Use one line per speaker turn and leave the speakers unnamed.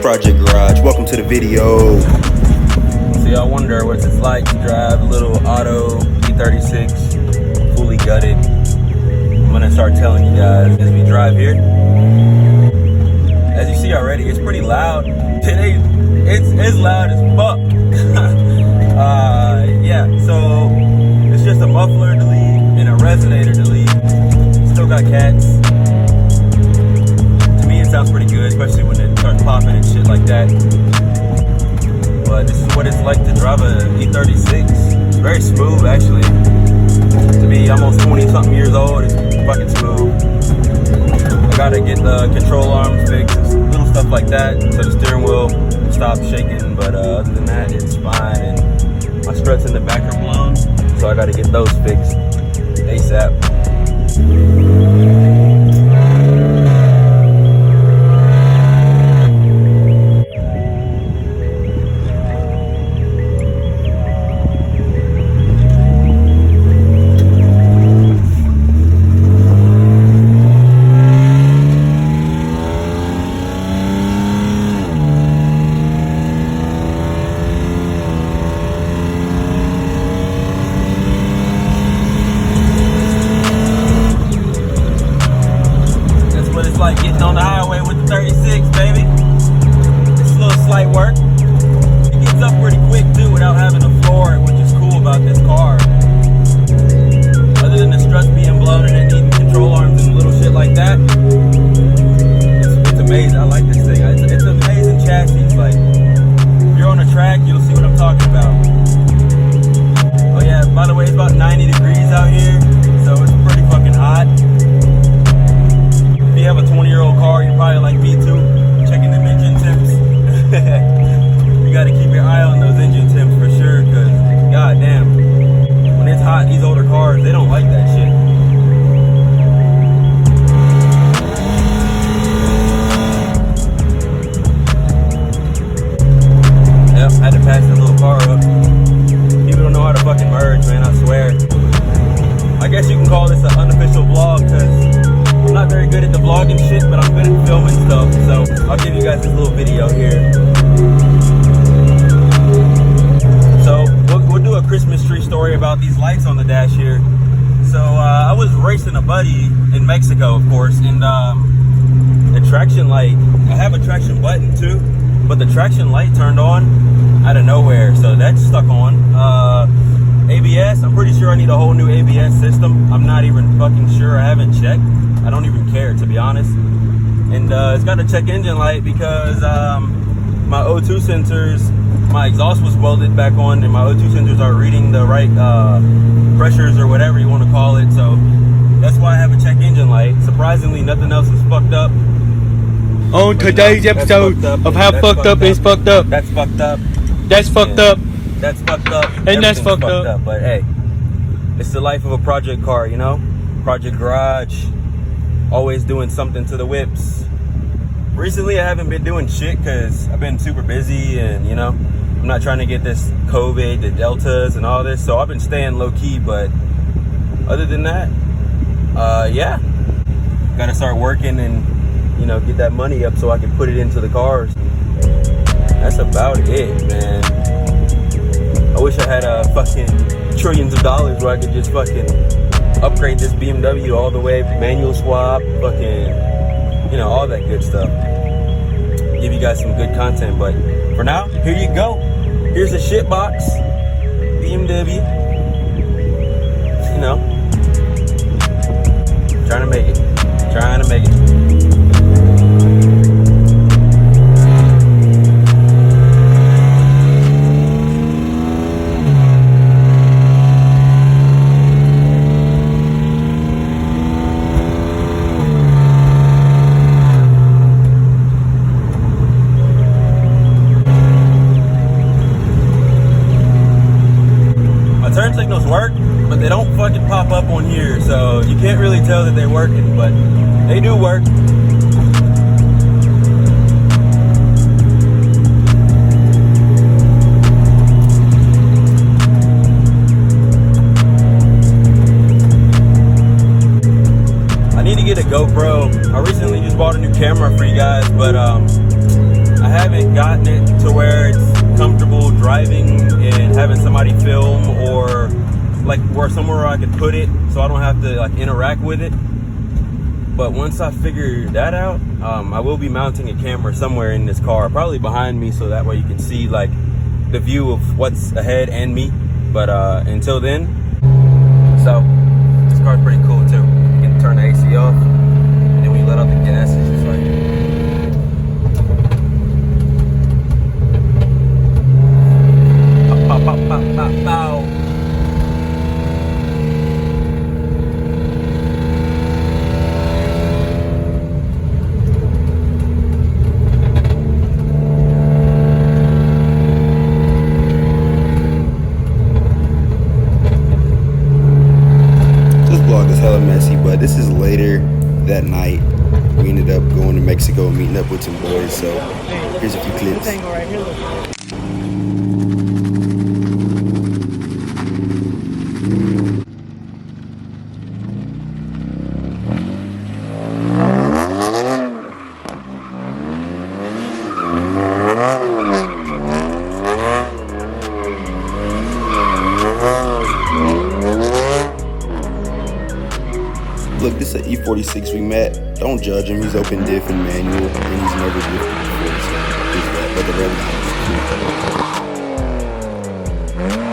Project Garage. Welcome to the video.
So y'all wonder what it's like to drive a little auto E36, fully gutted. I'm gonna start telling you guys as we drive here. As you see already, it's pretty loud. Today, it's loud as fuck. Yeah, so it's just a muffler delete and a resonator delete. Still got cats. To me, it sounds pretty good, especially when it starts popping and shit like that. But this is what it's like to drive a E36. It's very smooth, actually. To be almost 20-something years old, it's fucking smooth. I gotta get the control arms fixed, little stuff like that, so the steering wheel stops shaking. But other than that, it's fine. And my struts in the back are blown, so I gotta get those fixed ASAP. Like getting on the highway with the 36, baby. It's a little slight work. It gets up pretty quick too without having to floor it, which is cool about this car. Other than the struts being blown and it needing control arms and little shit like that, it's amazing. I like this thing. It's an amazing chassis. Like, if you're on a track, you'll see what I'm talking about. Oh yeah, by the way, it's about 90 degrees out here, so it's pretty fucking hot. If you have a 20-year-old car, you're probably like me too, checking them engine temps. You got to keep your eye on those engine temps for sure, because goddamn, when it's hot, these older cars, they don't like that shit. Yep, had to pass this little car up. People don't know how to fucking merge, man, I swear. I guess you can call this an unofficial vlog, because I'm not very good at the vlogging shit, but I'm good at filming stuff, so I'll give you guys this little video here. So we'll do a Christmas tree story about these lights on the dash here. So I was racing a buddy in Mexico, of course, and the traction light, I have a traction button too, but the traction light turned on out of nowhere, so that's stuck on. ABS, I'm pretty sure I need a whole new ABS system. I'm not even fucking sure, I haven't checked. I don't even care, to be honest. And it's got a check engine light because my O2 sensors, my exhaust was welded back on, and my O2 sensors are reading the right pressures or whatever you want to call it. So that's why I have a check engine light. Surprisingly, nothing else is fucked up.
On today's episode of How Fucked Up Is Fucked Up.
That's fucked up.
That's fucked up.
That's fucked up.
And that's fucked up.
But hey, it's the life of a project car, you know? Project Garage. Always doing something to the whips. Recently, I haven't been doing shit because I've been super busy, and you know, I'm not trying to get this COVID, the deltas, and all this. So I've been staying low key. But other than that, yeah, gotta start working and you know get that money up so I can put it into the cars. That's about it, man. I wish I had fucking trillions of dollars where I could just fucking upgrade this BMW all the way, manual swap, fucking, you know, all that good stuff. Give you guys some good content, but for now, here you go. Here's a shit box, BMW. You know, trying to make it. Trying to make it. Turn signals work, but they don't fucking pop up on here, so you can't really tell that they're working, but they do work. I need to get a GoPro. I recently just bought a new camera for you guys, but I I haven't gotten it to where it's comfortable driving and having somebody film, or like where somewhere I could put it so I don't have to like interact with it. But once I figure that out, I will be mounting a camera somewhere in this car, probably behind me, so that way you can see like the view of what's ahead and me. But until then, so this car's pretty cool too. You can turn the AC off, and then when you let out the gas, it's just like pow, pow, pow, pow, pow.
This vlog is hella messy, but this is later that night. We ended up going to Mexico and meeting up with some boys, so here's a few clips. Look, this is an E36 we met. Don't judge him. He's open diff and manual, and he's never drifted before, so there's that. But the rest is cool.